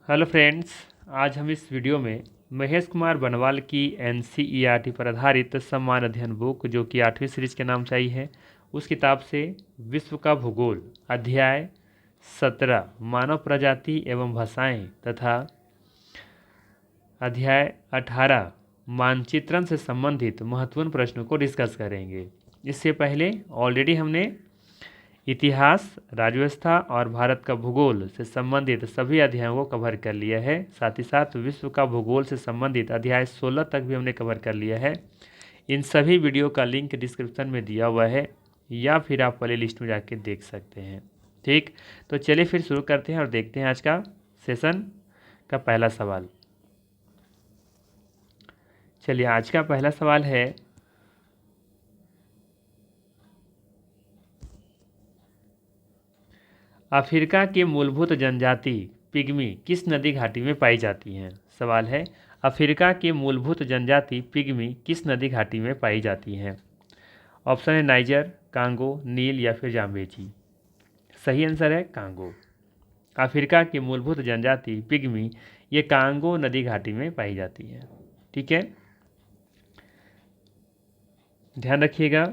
Hello friends, आज हम इस वीडियो में महेश कुमार बनवाल की एनसीईआरटी पर आधारित सम्मान अध्ययन बुक जो कि 8वीं सीरीज के नाम से आई है, उस किताब से विश्व का भूगोल अध्याय 17 मानव प्रजाति एवं भाषाएं तथा अध्याय 18 मानचित्रण से संबंधित महत्वपूर्ण प्रश्नों को डिस्कस करेंगे। इससे पहले ऑलरेडी हमने इतिहास, राज्य व्यवस्था और भारत का भूगोल से संबंधित सभी अध्यायों को कवर कर लिया है। साथ ही साथ विश्व का भूगोल से संबंधित अध्याय 16 तक भी हमने कवर कर लिया है। इन सभी वीडियो का लिंक डिस्क्रिप्शन में दिया हुआ है या फिर आप प्ले लिस्ट में जाके देख सकते हैं। ठीक, तो चलिए फिर शुरू करते हैं और देखते हैं आज का सेशन का पहला सवाल। चलिए, आज का पहला सवाल है, अफ्रीका की मूलभूत जनजाति पिग्मी किस नदी घाटी में पाई जाती हैं। सवाल है, अफ्रीका की मूलभूत जनजाति पिग्मी किस नदी घाटी में पाई जाती हैं। ऑप्शन है नाइजर, कांगो, नील या फिर जाम्बेजी। सही आंसर है कांगो। अफ्रीका की मूलभूत जनजाति पिग्मी ये कांगो नदी घाटी में पाई जाती है। ठीक है, ध्यान रखिएगा,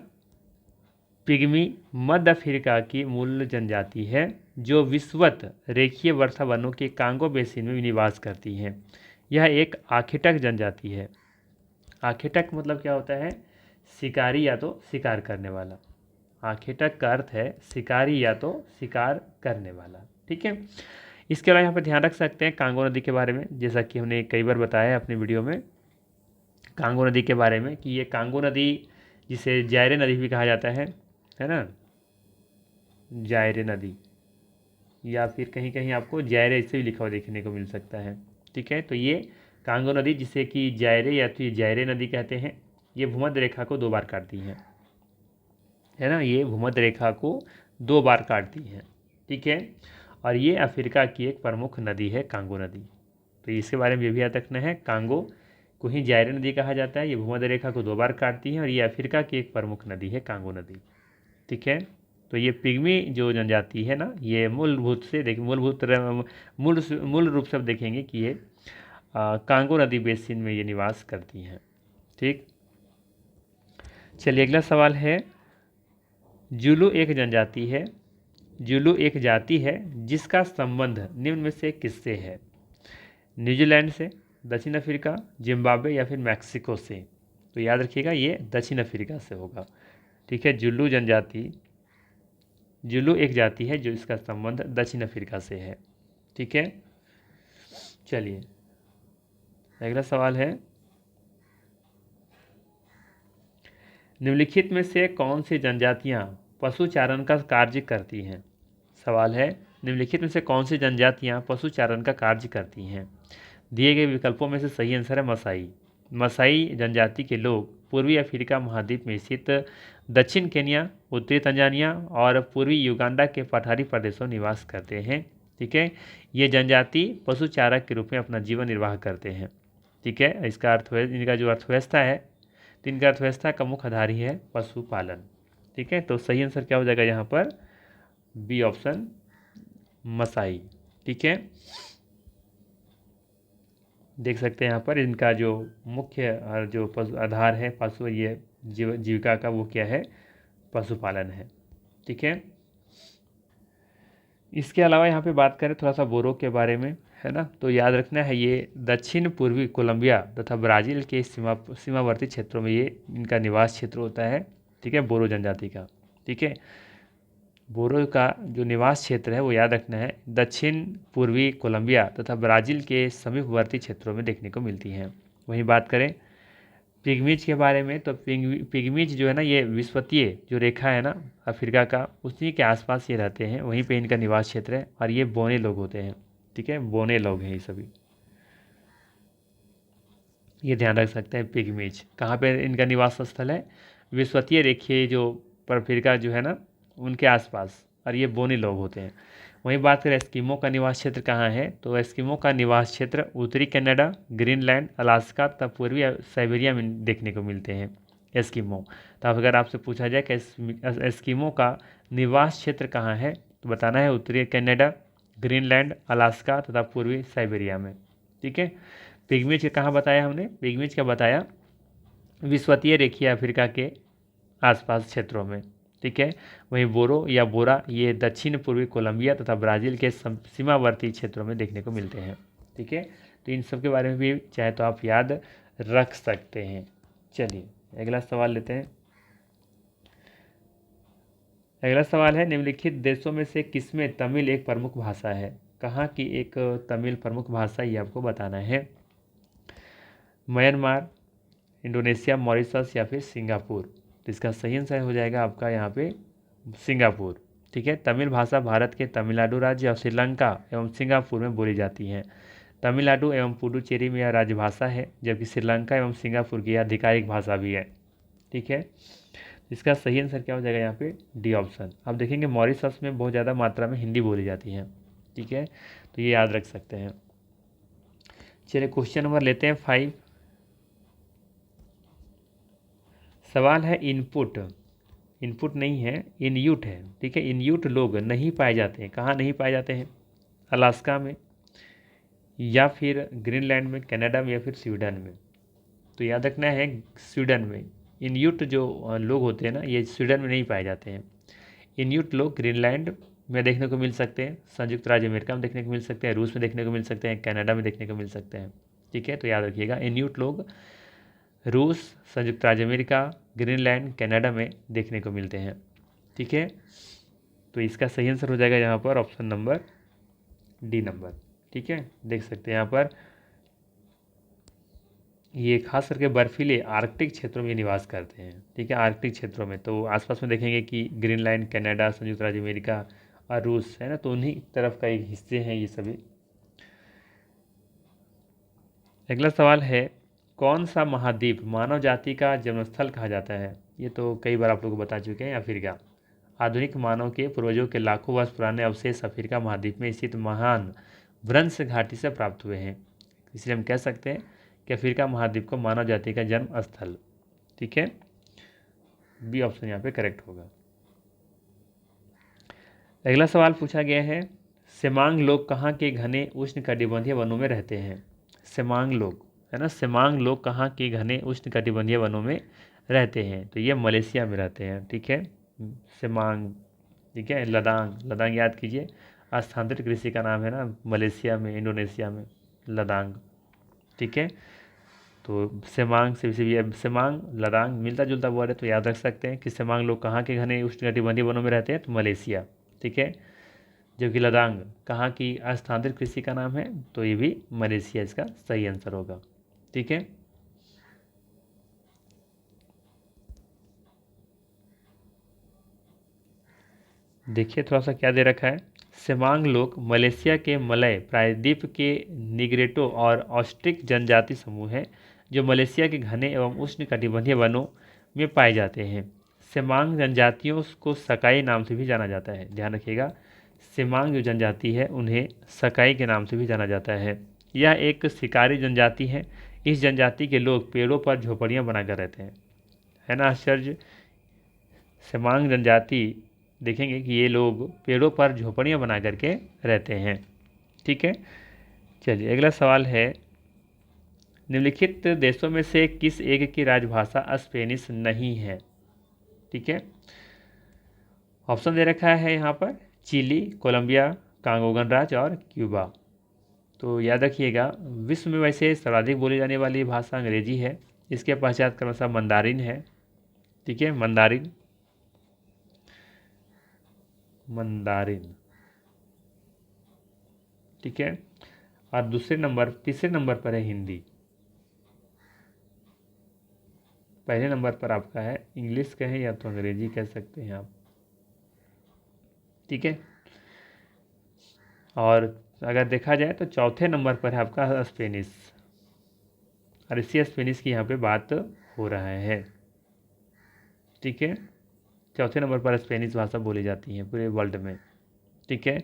पिग्मी मध्य अफ्रीका की मूल जनजाति है जो विषुवत रेखीय वर्षावनों के कांगो बेसिन में निवास करती है। यह एक आखेटक जनजाति है। आखेटक मतलब क्या होता है? शिकारी या तो शिकार करने वाला। आखेटक का अर्थ है शिकारी या तो शिकार करने वाला। ठीक है, इसके अलावा यहाँ पर ध्यान रख सकते हैं कांगो नदी के बारे में, जैसा कि हमने कई बार बताया है अपनी वीडियो में कांगो नदी के बारे में कि ये कांगो नदी जिसे जायरे नदी भी कहा जाता है ना, जायरे नदी, या फिर कहीं कहीं आपको जायरे ऐसे भी लिखा हुआ देखने को मिल सकता है। ठीक है, तो ये कांगो नदी जिसे कि जायरे या तो ये जायरे नदी कहते हैं, ये भूमध्य रेखा को 2 बार काटती है ना, ये भूमध्य रेखा को 2 बार काटती है। ठीक है, और ये अफ्रीका की एक प्रमुख नदी है कांगो नदी। तो इसके बारे में ये भी याद रखना है, कांगो को ही जायरे नदी कहा जाता है। ये भूमध्य रेखा को 2 बार काटती है और ये अफ्रीका की एक प्रमुख नदी है कांगो नदी। ठीक है, तो ये पिग्मी जो जनजाति है ना, ये मूलभूत से देखिए मूल रूप से आप देखेंगे कि ये कांगो नदी बेसिन में ये निवास करती हैं। ठीक, चलिए अगला सवाल है, जुलू एक जनजाति है, जुलू एक जाति है जिसका संबंध निम्न में से किससे है। न्यूजीलैंड से, दक्षिण अफ्रीका, जिम्बाब्वे या फिर मैक्सिको से। तो याद रखिएगा ये दक्षिण अफ्रीका से होगा। ठीक है, जुलू जनजाति, जुलू एक जाति है जो इसका संबंध दक्षिण अफ्रीका से है। ठीक है, चलिए अगला सवाल है, निम्नलिखित में से कौन सी जनजातियां पशुचारण का कार्य करती हैं। सवाल है, निम्नलिखित में से कौन सी जनजातियां पशुचारण का कार्य करती हैं। दिए गए विकल्पों में से सही आंसर है मसाई। मसाई जनजाति के लोग पूर्वी अफ्रीका महाद्वीप में स्थित दक्षिण केन्या, उत्तरी तंजानिया और पूर्वी युगांडा के पठारी प्रदेशों में निवास करते हैं। ठीक है, ये जनजाति पशुचारक के रूप में अपना जीवन निर्वाह करते हैं। ठीक है, इसका इनका जो अर्थव्यवस्था है, तो इनका अर्थव्यवस्था का मुख्य आधार ही है पशुपालन। ठीक है, तो सही आंसर क्या हो जाएगा यहाँ पर? B option, Masai. ठीक है, देख सकते हैं यहाँ पर इनका जो मुख्य जो पशु आधार है पशु, ये जीविका का वो क्या है? पशुपालन है। ठीक है, इसके अलावा यहाँ पे बात करें थोड़ा सा बोरो के बारे में, है ना, तो याद रखना है ये दक्षिण पूर्वी कोलंबिया तथा ब्राज़ील के सीमावर्ती क्षेत्रों में ये इनका निवास क्षेत्र होता है। ठीक है, बोरो जनजाति का। ठीक है, बोरो का जो निवास क्षेत्र है वो याद रखना है दक्षिण पूर्वी कोलंबिया तथा ब्राज़ील के समीपवर्ती क्षेत्रों में देखने को मिलती हैं। वहीं बात करें पिग्मीज के बारे में, तो पिग्मीज जो है ना, ये विषुवतीय जो रेखा है ना अफ्रीका का, उसी के आसपास ये रहते हैं, वहीं पे इनका निवास क्षेत्र है और ये बोने लोग होते हैं। ठीक है, बोने लोग हैं ये सभी, ये ध्यान रख सकते हैं। पिग्मीज कहाँ पे इनका निवास स्थल है? विषुवतीय रेखीय जो अफ्रीका जो है ना उनके आसपास, और ये बोने लोग होते हैं। वहीं बात करें एस्किमो का निवास क्षेत्र कहाँ है, तो एस्किमो का निवास क्षेत्र उत्तरी कनाडा, ग्रीनलैंड, अलास्का तथा पूर्वी साइबेरिया में देखने को मिलते हैं एस्किमो। तो अब अगर आपसे पूछा जाए कि एस्किमो का निवास क्षेत्र कहाँ है, तो बताना है उत्तरी कनाडा, ग्रीनलैंड, अलास्का तथा पूर्वी साइबेरिया में। ठीक है, पिग्मीज कहाँ बताया हमने, पिग्मीज का बताया विषुवतीय रेखीय अफ्रीका के आसपास क्षेत्रों में। ठीक है, वहीं बोरो या बोरा ये दक्षिण पूर्वी कोलंबिया तथा ब्राज़ील के सीमावर्ती क्षेत्रों में देखने को मिलते हैं। ठीक है, तो इन सब के बारे में भी चाहे तो आप याद रख सकते हैं। चलिए अगला सवाल लेते हैं। अगला सवाल है, निम्नलिखित देशों में से किसमें तमिल एक प्रमुख भाषा है। कहाँ की एक तमिल प्रमुख भाषा ये आपको बताना है। म्यांमार, इंडोनेशिया, मॉरिशस या फिर सिंगापुर। तो इसका सही आंसर हो जाएगा आपका यहाँ पे सिंगापुर। ठीक है, तमिल भाषा भारत के तमिलनाडु राज्य और श्रीलंका एवं सिंगापुर में बोली जाती है। तमिलनाडु एवं पुडुचेरी में यह राजभाषा है, जबकि श्रीलंका एवं सिंगापुर की आधिकारिक भाषा भी है। ठीक है, इसका सही आंसर क्या हो जाएगा यहाँ पे डी ऑप्शन। आप देखेंगे मॉरिशस में बहुत ज़्यादा मात्रा में हिंदी बोली जाती है। ठीक है, तो ये याद रख सकते हैं। चलिए क्वेश्चन नंबर लेते हैं 5। सवाल है इनपुट, इनपुट नहीं है, इनयूट है। ठीक है, इनयूट लोग नहीं पाए जाते हैं। कहाँ नहीं पाए जाते हैं, अलास्का में या फिर ग्रीनलैंड में, कनाडा में या फिर स्वीडन में। तो याद रखना है स्वीडन में। इनयूट जो लोग होते हैं ना, ये स्वीडन में नहीं पाए जाते हैं। इनयूट लोग ग्रीनलैंड में देखने को मिल सकते हैं, संयुक्त राज्य अमेरिका में देखने को मिल सकते हैं, रूस में देखने को मिल सकते हैं, कनाडा में देखने को मिल सकते हैं। ठीक है, तो याद रखिएगा इनयूट लोग रूस, संयुक्त राज्य अमेरिका, ग्रीनलैंड, कनाडा में देखने को मिलते हैं। ठीक है, तो इसका सही आंसर हो जाएगा यहाँ पर ऑप्शन नंबर डी नंबर। ठीक है, देख सकते हैं यहाँ पर ये खास करके बर्फीले आर्कटिक क्षेत्रों में निवास करते हैं। ठीक है, आर्कटिक क्षेत्रों में तो आसपास में देखेंगे कि ग्रीनलैंड, कनाडा, संयुक्त राज्य अमेरिका और रूस है ना, तो उन्हीं तरफ का एक हिस्से हैं ये सभी। अगला सवाल है, कौन सा महाद्वीप मानव जाति का जन्मस्थल कहा जाता है। ये तो कई बार आप लोग बता चुके हैं, अफ्रीका। आधुनिक मानव के पूर्वजों के लाखों वर्ष पुराने अवशेष अफ्रीका महाद्वीप में स्थित महान भ्रंश घाटी से प्राप्त हुए हैं। इसलिए हम कह सकते हैं कि अफ्रीका महाद्वीप को मानव जाति का जन्म स्थल। ठीक है, बी ऑप्शन यहाँ पे करेक्ट होगा। अगला सवाल पूछा गया है, सेमांग लोग कहाँ के घने उष्णकटिबंधीय वनों में रहते हैं। सेमांग लोग है ना, सेमांग लोग कहाँ के घने उष्णकटिबंधीय वनों में रहते हैं। तो ये मलेशिया में रहते हैं। ठीक है, सेमांग। ठीक है, लदांग, लदांग याद कीजिए, स्थानांतरित कृषि का नाम है ना, मलेशिया में, इंडोनेशिया में लदांग। ठीक है, तो सेमांग से सेमांग लदांग मिलता जुलता वर्ड है, तो याद रख सकते हैं कि सेमांग लोग कहाँ के घने उष्णकटिबंधीय वनों में रहते हैं, तो मलेशिया। ठीक है, जबकि लदांग कहाँ की स्थानांतरित कृषि का नाम है, तो ये भी मलेशिया इसका सही आंसर होगा। ठीक है, देखिए थोड़ा सा क्या दे रखा है। सेमांग लोग मलेशिया के मलय प्रायद्वीप के निग्रेटो और ऑस्ट्रिक जनजाति समूह हैं, जो मलेशिया के घने एवं उष्णकटिबंधीय वनों में पाए जाते हैं। सेमांग जनजातियों को सकाई नाम से भी जाना जाता है। ध्यान रखिएगा, सेमांग जो जनजाति है उन्हें सकाई के नाम से भी जाना जाता है। यह एक शिकारी जनजाति है। इस जनजाति के लोग पेड़ों पर झोपड़ियाँ बनाकर रहते हैं। है ना आश्चर्य, सेमांग जनजाति देखेंगे कि ये लोग पेड़ों पर झोपड़ियाँ बना करके रहते हैं। ठीक है, चलिए अगला सवाल है, निम्नलिखित देशों में से किस एक की राजभाषा स्पेनिश नहीं है। ठीक है, ऑप्शन दे रखा है यहाँ पर, चिली, कोलंबिया, कांगो गणराज्य और क्यूबा। तो याद रखिएगा, विश्व में वैसे सर्वाधिक बोली जाने वाली भाषा अंग्रेजी है। इसके पश्चात क्रमशः मंदारिन है। ठीक है, मंदारिन, मंदारिन। ठीक है, और तीसरे नंबर पर है हिंदी। पहले नंबर पर आपका है इंग्लिश कहें या तो अंग्रेजी कह सकते हैं आप। ठीक है, और अगर देखा जाए तो चौथे नंबर पर है आपका स्पेनिश, और इसी स्पेनिश की यहाँ पे बात हो रहा है। ठीक है, चौथे नंबर पर स्पेनिश भाषा बोली जाती है पूरे वर्ल्ड में। ठीक है,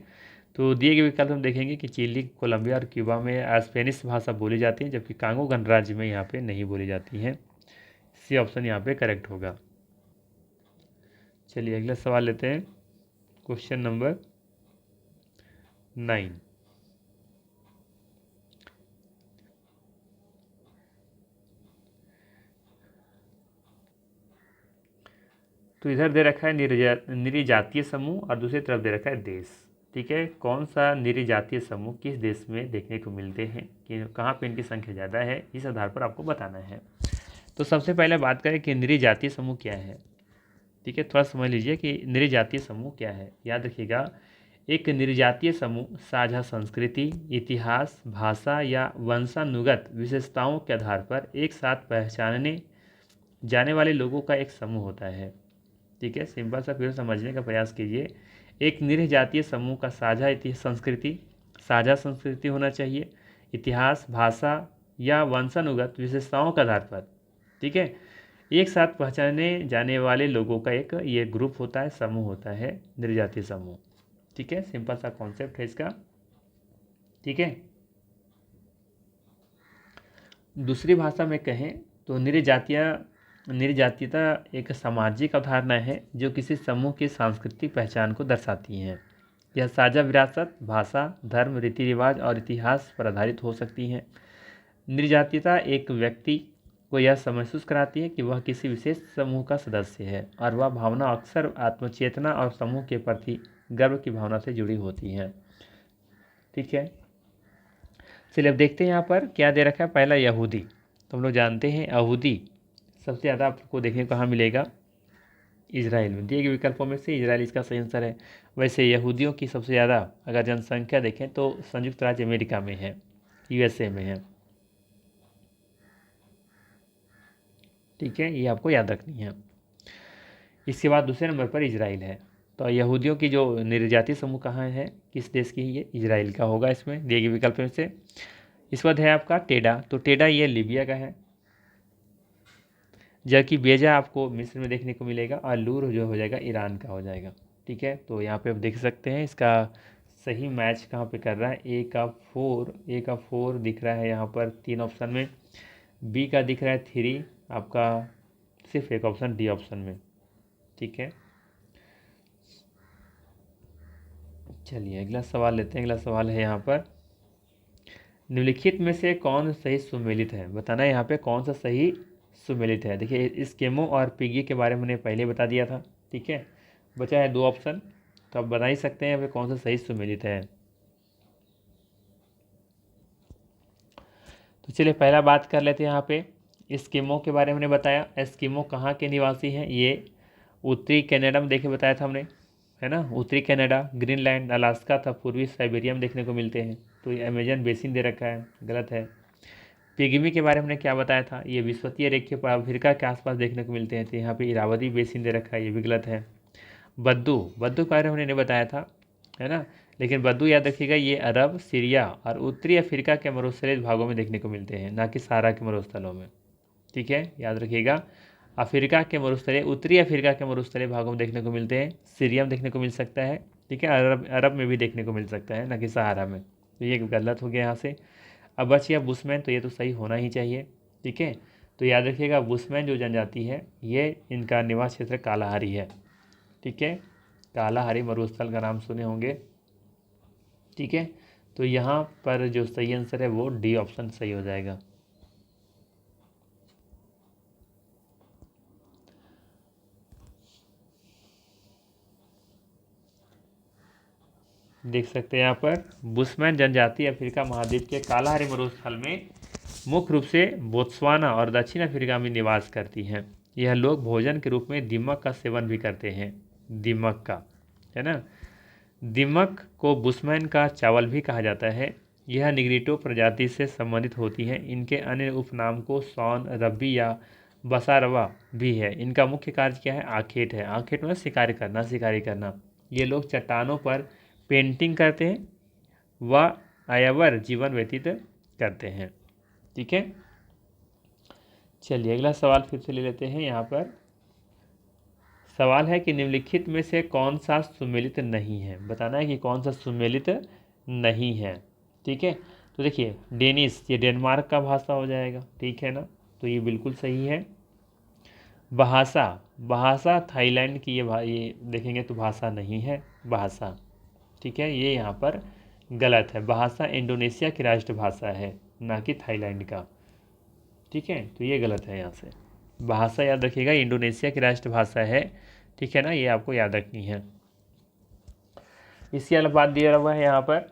तो दिए गए विकल्प हम देखेंगे कि चिली, कोलंबिया और क्यूबा में स्पेनिश भाषा बोली जाती है, जबकि कांगो गणराज्य में यहाँ पे नहीं बोली जाती है। सी ऑप्शन यहाँ पे करेक्ट होगा। चलिए अगला सवाल लेते हैं, क्वेश्चन नंबर 9। तो इधर दे रखा है निरिजातीय समूह और दूसरी तरफ दे रखा है देश। ठीक है, कौन सा निरिजातीय समूह किस देश में देखने को मिलते हैं, कि कहाँ पे इनकी संख्या ज़्यादा है, इस आधार पर आपको बताना है। तो सबसे पहले बात करें कि निरिजातीय समूह क्या है। ठीक है, थोड़ा समझ लीजिए कि निरिजातीय समूह क्या है। याद रखिएगा, एक निरिजातीय समूह साझा संस्कृति, इतिहास, भाषा या वंशानुगत विशेषताओं के आधार पर एक साथ पहचानने जाने वाले लोगों का एक समूह होता है। ठीक है, सिंपल सा फिर समझने का प्रयास कीजिए। एक निरीह जातीय समूह का साझा संस्कृति होना चाहिए, इतिहास, भाषा या वंशानुगत विशेषताओं के आधार पर, ठीक है, एक साथ पहचाने जाने वाले लोगों का एक ये ग्रुप होता है, समूह होता है निरीह जातीय समूह। ठीक है, सिंपल सा कॉन्सेप्ट है इसका। ठीक है, दूसरी भाषा में कहें तो निरजातीयता एक सामाजिक अवधारणा है जो किसी समूह की सांस्कृतिक पहचान को दर्शाती है। यह साझा विरासत, भाषा, धर्म, रीति रिवाज और इतिहास पर आधारित हो सकती है। निरजातीयता एक व्यक्ति को यह महसूस कराती है कि वह किसी विशेष समूह का सदस्य है और वह भावना अक्सर आत्मचेतना और समूह के प्रति गर्व की भावना से जुड़ी होती है। ठीक है, चलिए अब देखते हैं यहाँ पर क्या दे रखा है। पहला यहूदी, तो हम लोग जानते हैं यहूदी सबसे ज़्यादा आपको देखने को कहाँ मिलेगा, इजराइल में। दिए गए विकल्पों में से इजराइल इसका सही आंसर है। वैसे यहूदियों की सबसे ज़्यादा अगर जनसंख्या देखें तो संयुक्त राज्य अमेरिका में है, यूएसए में है। ठीक है, ये आपको याद रखनी है। इसके बाद दूसरे नंबर पर इजराइल है। तो यहूदियों की जो निर्जातीय समूह कहाँ है, किस देश की है, ये इजराइल का होगा इसमें दिए गए विकल्प में से। इस बाद है आपका टेडा, तो टेडा ये लीबिया का है, जबकि बेजा आपको मिस्र में देखने को मिलेगा और लूर जो हो जाएगा ईरान का हो जाएगा। ठीक है, तो यहाँ पे आप देख सकते हैं इसका सही मैच कहाँ पे कर रहा है। ए का फोर दिख रहा है यहाँ पर 3 ऑप्शन में, बी का दिख रहा है 3 आपका सिर्फ एक ऑप्शन डी ऑप्शन में। ठीक है, चलिए अगला सवाल लेते हैं। अगला सवाल है यहाँ पर, निम्नलिखित में से कौन सही सुमेलित है, बताना है यहाँ पे कौन सा सही सुमेलित है। देखिए इस केमो और पिगी के बारे में मैंने पहले बता दिया था। ठीक है, बचा है 2 ऑप्शन, तो आप बता ही सकते हैं यहाँ पे कौन सा सही सुमेलित है। तो चलिए पहला बात कर लेते हैं यहाँ पे एस्किमो के बारे में मैंने बताया। एस्किमो कहाँ के निवासी हैं, ये उत्तरी कनाडा में देखे बताया था हमने, है ना। उत्तरी कनाडा, ग्रीनलैंड, अलास्का था पूर्वी साइबेरिया में देखने को मिलते हैं। तो ये अमेजन बेसिन दे रखा है, गलत है। पिग्मी के बारे में क्या बताया था, ये विश्वतीय रेखीय अफ्रीका के आसपास देखने को मिलते हैं। तो यहाँ पे इरावदी बेसिन दे रखा है, ये भी गलत है। बद्दू के बारे में हमने बताया था, है ना, लेकिन बद्दू याद रखिएगा ये अरब, सीरिया और उत्तरी अफ्रीका के मरुस्थलीय भागों में देखने को मिलते हैं, ना कि सहारा के मरुस्थलों में। ठीक है, याद रखिएगा अफ्रीका के मरुस्थलीय, उत्तरी अफ्रीका के मरुस्थलीय भागों में देखने को मिलते हैं, सीरिया में देखने को मिल सकता है। ठीक है, अरब में भी देखने को मिल सकता है, ना कि सहारा में। तो ये गलत हो गया यहाँ से। अब बच गया बुशमैन, तो ये तो सही होना ही चाहिए। ठीक है, तो याद रखिएगा बुशमैन जो जनजाति है ये इनका निवास क्षेत्र कालाहारी है। ठीक है, कालाहारी मरुस्थल का नाम सुने होंगे। ठीक है, तो यहाँ पर जो सही आंसर है वो डी ऑप्शन सही हो जाएगा। देख सकते हैं यहाँ पर बुशमैन जनजाति अफ्रीका महाद्वीप के कालाहारी मरुस्थल में मुख्य रूप से बोत्सवाना और दक्षिण अफ्रीका में निवास करती हैं। यह लोग भोजन के रूप में दीमक का सेवन भी करते हैं, दीमक का, है ना। दीमक को बुशमैन का चावल भी कहा जाता है। यह निग्रिटो प्रजाति से संबंधित होती है। इनके अन्य उपनाम को सौन, रब्बी या बसारवा भी है। इनका मुख्य कार्य क्या है, आखेट है। आखेट मतलब शिकारी करना। ये लोग चट्टानों पर पेंटिंग करते हैं व आयवर जीवन व्यतीत करते हैं। ठीक है, चलिए अगला सवाल फिर से ले लेते हैं। यहाँ पर सवाल है कि निम्नलिखित में से कौन सा सुमेलित नहीं है, बताना है कि कौन सा सुमेलित नहीं है। ठीक है, तो देखिए डेनिश ये डेनमार्क का भाषा हो जाएगा, ठीक है ना, तो ये बिल्कुल सही है। भाषा थाईलैंड की ये देखेंगे तो भाषा नहीं है, भाषा। ठीक है, ये यहाँ पर गलत है। भाषा इंडोनेशिया की राष्ट्रभाषा है, ना कि थाईलैंड का। ठीक है, तो ये गलत है यहाँ से। भाषा याद रखिएगा, इंडोनेशिया की राष्ट्रभाषा है। ठीक है ना, ये आपको याद रखनी है। इसके अलावा बात दिया हुआ है यहाँ पर।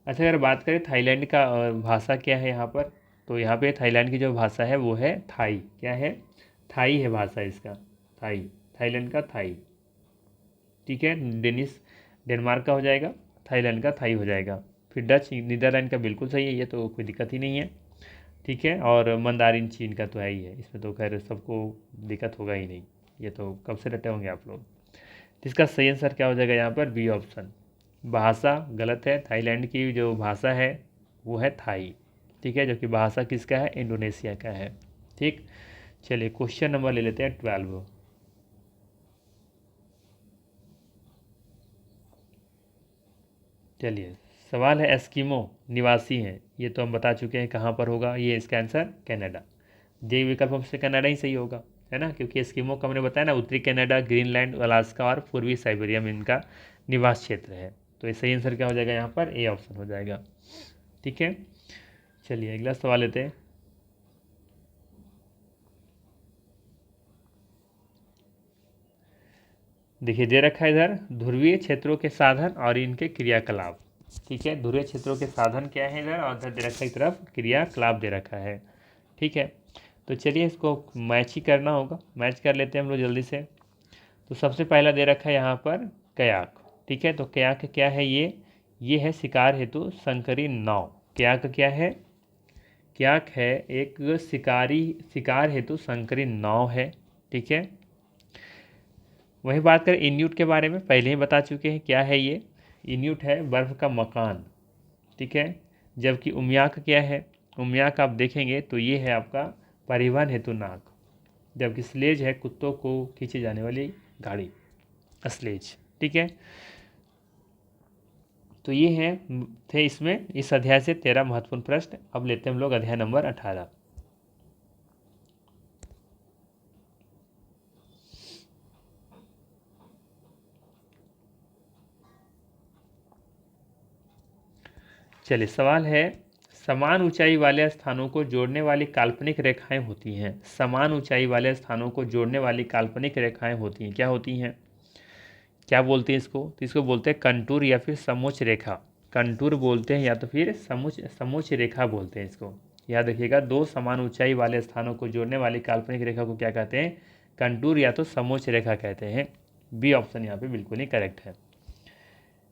अच्छा, अगर बात करें थाईलैंड का भाषा क्या है यहाँ पर, तो यहाँ पे थाईलैंड की जो भाषा है वो है थाई। क्या है? थाई है भाषा इसका। थाई, थाईलैंड का थाई। ठीक है, डेनमार्क का हो जाएगा, थाईलैंड का थाई हो जाएगा। फिर डच नीदरलैंड का बिल्कुल सही है, ये तो कोई दिक्कत ही नहीं है। ठीक है, और मंदारिन चीन का तो है ही है, इसमें तो खैर सबको दिक्कत होगा ही नहीं, ये तो कब से रटे होंगे आप लोग। तो इसका सही आंसर क्या हो जाएगा यहाँ पर? B option. भाषा गलत है, थाईलैंड की जो भाषा है वो है थाई। ठीक है, जबकि भाषा किसका है? इंडोनेशिया का है। ठीक, चलिए क्वेश्चन नंबर ले लेते हैं 12। चलिए, सवाल है एस्किमो निवासी हैं, ये तो हम बता चुके हैं कहाँ पर होगा। ये इसका आंसर कनाडा। जे विकल्प हमसे कनाडा ही सही होगा, है ना, क्योंकि एस्किमो का हमने बताया ना, उत्तरी कनाडा, ग्रीनलैंड, अलास्का और पूर्वी साइबेरिया में इनका निवास क्षेत्र है। तो ये सही आंसर क्या हो जाएगा यहाँ पर? ए ऑप्शन हो जाएगा। ठीक है, चलिए अगला सवाल लेते हैं। देखिए दे रखा है इधर, ध्रुवीय क्षेत्रों के साधन और इनके क्रियाकलाप। ठीक है, ध्रुवीय क्षेत्रों के साधन क्या है इधर, और इधर दे रखा है एक तरफ क्रियाकलाप दे रखा है। ठीक है, तो चलिए इसको मैच ही करना होगा, मैच कर लेते हैं हम लोग जल्दी से। तो सबसे पहला दे रखा है यहाँ पर कयाक। ठीक है, तो कयाक क्या है? ये है शिकार हेतु संकरी नाव। कयाक क्या है? कयाक है एक शिकार हेतु संकरी नाव है। ठीक है, वहीं बात करें इन्यूट के बारे में, पहले ही बता चुके हैं क्या है ये। इन्यूट है बर्फ़ का मकान। ठीक है, जबकि उमियाक क्या है? उमियाक आप देखेंगे तो ये है आपका परिवहन हेतु नाग, जबकि स्लेज है कुत्तों को खींची जाने वाली गाड़ी, स्लेज। ठीक है, तो ये हैं थे इसमें इस अध्याय से 13 महत्वपूर्ण प्रश्न। अब लेते हैं हम लोग अध्याय नंबर 18। चलिए, सवाल है समान ऊंचाई वाले स्थानों को जोड़ने वाली काल्पनिक रेखाएं होती हैं। समान ऊंचाई वाले स्थानों को जोड़ने वाली काल्पनिक रेखाएं होती हैं, क्या होती हैं? क्या बोलते हैं इसको? तो इसको बोलते हैं कंटूर या फिर समोच्च रेखा। कंटूर बोलते हैं या तो फिर समोच्च रेखा बोलते हैं इसको। याद रखिएगा, दो समान ऊंचाई वाले स्थानों को जोड़ने वाली काल्पनिक रेखा को क्या कहते हैं? कंटूर या तो समोच्च रेखा कहते हैं। बी ऑप्शन यहाँ पे बिल्कुल ही करेक्ट है।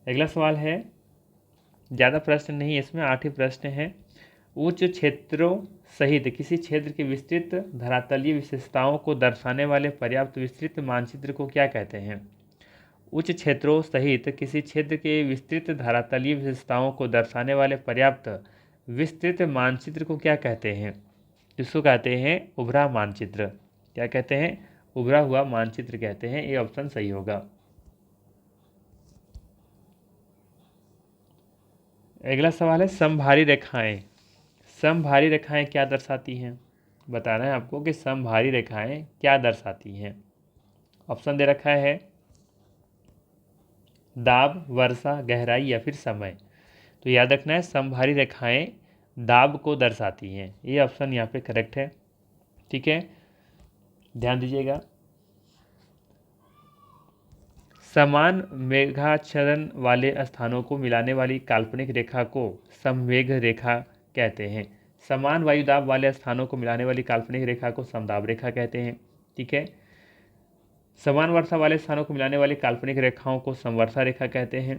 अगला सवाल है, ज़्यादा प्रश्न नहीं है इसमें, 8 ही प्रश्न हैं। उच्च क्षेत्रों सहित किसी क्षेत्र की विस्तृत धरातलीय विशेषताओं को दर्शाने वाले पर्याप्त विस्तृत मानचित्र को क्या कहते हैं? उच्च क्षेत्रों सहित किसी क्षेत्र के विस्तृत धरातलीय विशेषताओं को दर्शाने वाले पर्याप्त विस्तृत मानचित्र को क्या कहते हैं? इसको कहते हैं उभरा मानचित्र। क्या कहते हैं? उभरा हुआ मानचित्र कहते हैं। ये ऑप्शन सही होगा। अगला सवाल है समभारी रेखाएं। समभारी रेखाएं क्या दर्शाती हैं? बताना है आपको कि समभारी रेखाएं क्या दर्शाती हैं। ऑप्शन दे रखा है दाब, वर्षा, गहराई या फिर समय। तो याद रखना है समभारी रेखाएं दाब को दर्शाती हैं। ये ऑप्शन यहाँ पे करेक्ट है। ठीक है, ध्यान दीजिएगा। समान मेघाच्छादन वाले स्थानों को मिलाने वाली काल्पनिक रेखा को समवेग रेखा कहते हैं। समान वायुदाब वाले स्थानों को मिलाने वाली काल्पनिक रेखा को समदाब रेखा कहते हैं। ठीक है, समान वर्षा वाले स्थानों को मिलाने वाली काल्पनिक रेखाओं को समवर्षा रेखा कहते हैं,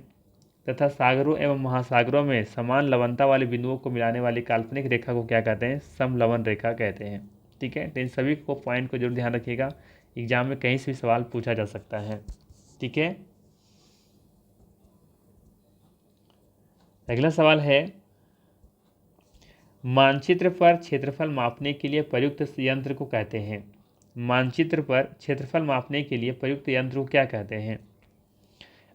तथा सागरों एवं महासागरों में समान लवणता वाले बिंदुओं को मिलाने वाली काल्पनिक रेखा को क्या कहते हैं? समलवन रेखा कहते हैं। ठीक है, तो इन सभी को पॉइंट को जरूर ध्यान रखिएगा, एग्जाम में कहीं से भी सवाल पूछा जा सकता है। ठीक है, अगला सवाल है मानचित्र पर क्षेत्रफल मापने के लिए प्रयुक्त यंत्र को कहते हैं। मानचित्र पर क्षेत्रफल मापने के लिए प्रयुक्त यंत्र को क्या कहते हैं?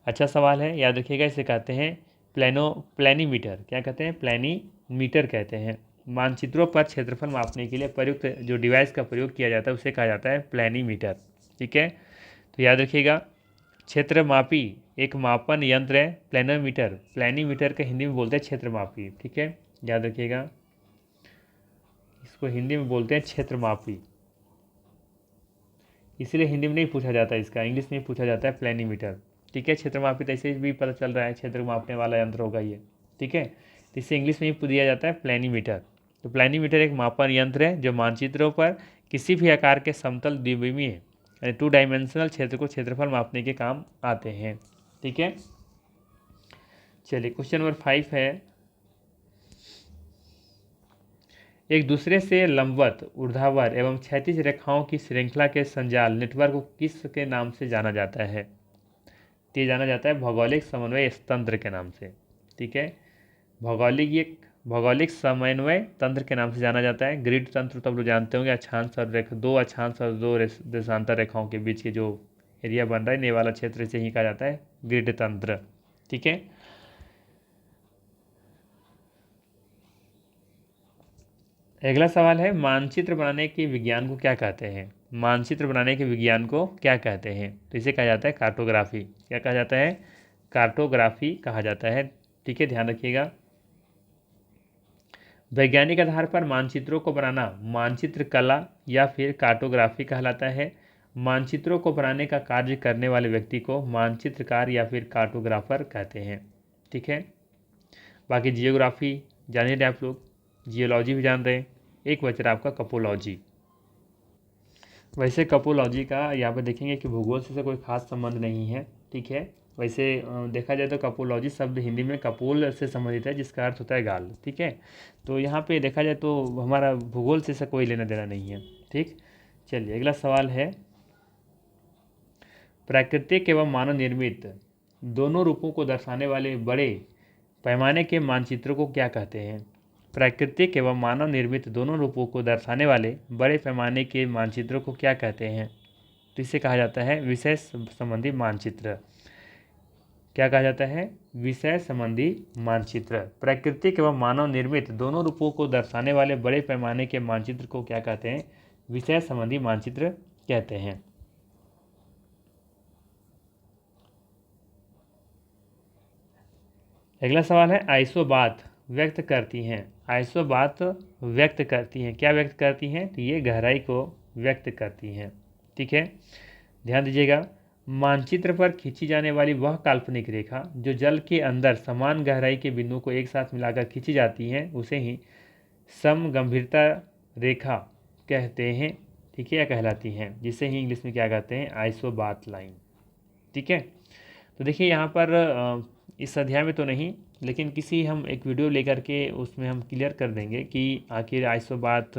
अच्छा सवाल है, याद रखिएगा, इसे कहते हैं प्लेनीमीटर। क्या कहते हैं? प्लेनीमीटर कहते हैं। मानचित्रों पर क्षेत्रफल मापने के लिए प्रयुक्त जो डिवाइस का प्रयोग किया जाता है उसे कहा जाता है प्लेनीमीटर। ठीक है, तो याद रखिएगा क्षेत्रमापी एक मापन यंत्र है। प्लेनोमीटर, प्लेनीमीटर का हिंदी में बोलते हैं क्षेत्रमापी। ठीक है, याद रखिएगा, इसको हिंदी में बोलते हैं क्षेत्रमापी, इसलिए हिंदी में नहीं पूछा जाता, इसका इंग्लिश में पूछा जाता है प्लेनीमीटर। ठीक है, क्षेत्रमापी तो ऐसे भी पता चल रहा है क्षेत्र मापने वाला यंत्र होगा ये। ठीक है, तो इसे इंग्लिश में ही दिया जाता है प्लेनीमीटर। तो प्लेनीमीटर एक मापन यंत्र है जो मानचित्रों पर किसी भी आकार के समतल द्विविमीय यानी 2 डायमेंशनल क्षेत्र को क्षेत्रफल मापने के काम आते हैं। ठीक है, चलिए क्वेश्चन नंबर 5 है, एक दूसरे से लंबवत, ऊर्ध्वाधर एवं क्षैतिज रेखाओं की श्रृंखला के संजाल नेटवर्क को किस के नाम से जाना जाता है? तो ये जाना जाता है भौगोलिक समन्वय तंत्र के नाम से। ठीक है, भौगोलिक समन्वय तंत्र के नाम से जाना जाता है। ग्रिड तंत्र तो आप लोग जानते होंगे, अक्षांश और रेखा, 2 अक्षांश और 2 देशांतर रेखाओं के बीच के जो एरिया बन रहा है, ये वाला क्षेत्र से ही कहा जाता है ग्रिड तंत्र। ठीक है, अगला सवाल है, मानचित्र बनाने के विज्ञान को क्या कहते हैं? मानचित्र बनाने के विज्ञान को क्या कहते हैं? तो इसे कहा जाता है कार्टोग्राफी। क्या कहा जाता है? कार्टोग्राफी कहा जाता है। ठीक है, ध्यान रखिएगा। वैज्ञानिक आधार पर मानचित्रों को बनाना मानचित्र कला या फिर कार्टोग्राफी कहलाता है। मानचित्रों को बनाने का कार्य करने वाले व्यक्ति को मानचित्रकार या फिर कार्टोग्राफर कहते हैं। ठीक है, बाकी जियोग्राफी जान ही रहे आप लोग, जियोलॉजी भी जान रहे हैं। एक बच रहा आपका कपोलॉजी। वैसे कपोलॉजी का यहाँ पर देखेंगे कि भूगोल से कोई खास संबंध नहीं है। ठीक है, वैसे देखा जाए तो कपोलॉजी शब्द हिंदी में कपोल से संबंधित है, जिसका अर्थ होता है गाल। ठीक है, तो यहाँ पे देखा जाए तो हमारा भूगोल से कोई लेना देना नहीं है। ठीक, चलिए अगला सवाल है, प्राकृतिक एवं मानव निर्मित दोनों रूपों को दर्शाने वाले बड़े पैमाने के मानचित्रों को क्या कहते हैं? प्राकृतिक एवं मानव निर्मित दोनों रूपों को दर्शाने वाले बड़े पैमाने के मानचित्रों को क्या कहते हैं? तो इसे कहा जाता है विषय संबंधी मानचित्र। क्या कहा जाता है? विषय संबंधी मानचित्र। प्राकृतिक एवं मानव निर्मित दोनों रूपों को दर्शाने वाले बड़े पैमाने के मानचित्र को क्या कहते हैं? विषय संबंधी मानचित्र कहते हैं। अगला सवाल है, आइसोबात व्यक्त करती हैं। आइसोबात व्यक्त करती हैं, क्या व्यक्त करती हैं? तो ये गहराई को व्यक्त करती हैं। ठीक है, ध्यान दीजिएगा। मानचित्र पर खींची जाने वाली वह काल्पनिक रेखा जो जल के अंदर समान गहराई के बिंदुओं को एक साथ मिलाकर खींची जाती हैं उसे ही समगंभीरता रेखा कहते हैं। ठीक है, या कहलाती हैं, जिसे ही इंग्लिश में क्या कहते हैं? आइसोबात लाइन। ठीक है, तो देखिए यहाँ पर इस अध्याय में तो नहीं, लेकिन किसी हम एक वीडियो लेकर के उसमें हम क्लियर कर देंगे कि आखिर आइसोबात,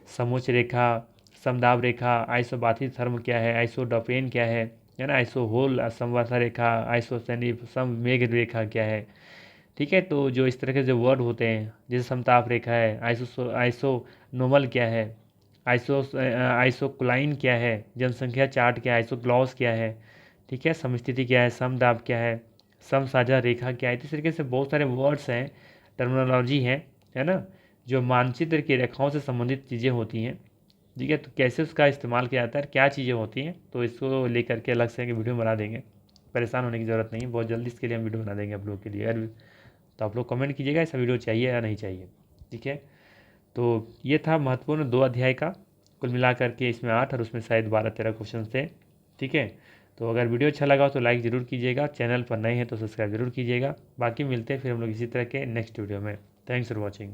समोच्च रेखा, समदाब रेखा, आइसोबाथी थर्म क्या है, आइसोडोपेन क्या है ना, आइसोहोल समवर्ता रेखा, आइसोसेनी सममेघ रेखा क्या है। ठीक है, तो जो इस तरह के जो वर्ड होते हैं, जैसे समताप रेखा है, आइसोनोमल क्या है, आइसोक्लाइन क्या है, जनसंख्या चार्ट क्या है, आइसोग्लॉस क्या है। ठीक है, समस्थिति क्या है, समदाब क्या है, समसाझा रेखा क्या है। इस तरीके से बहुत सारे वर्ड्स हैं, टर्मिनोलॉजी है ना, जो मानचित्र की रेखाओं से संबंधित चीज़ें होती हैं। ठीक है, तो कैसे उसका इस्तेमाल किया जाता है, क्या चीज़ें होती हैं, तो इसको लेकर के अलग से वीडियो बना देंगे। परेशान होने की ज़रूरत नहीं, बहुत जल्दी इसके लिए हम वीडियो बना देंगे आप लोगों के लिए। यार तो आप लोग कमेंट कीजिएगा ऐसा वीडियो चाहिए या नहीं चाहिए। ठीक है, तो ये था महत्वपूर्ण 2 अध्याय का, कुल मिला करके इसमें 8 और उसमें शायद 12-13 क्वेश्चन थे। ठीक है, तो अगर वीडियो अच्छा लगा हो तो लाइक ज़रूर कीजिएगा, चैनल पर नए हैं तो सब्सक्राइब जरूर कीजिएगा। बाकी मिलते हैं फिर हम लोग इसी तरह के नेक्स्ट वीडियो में। Thanks for watching.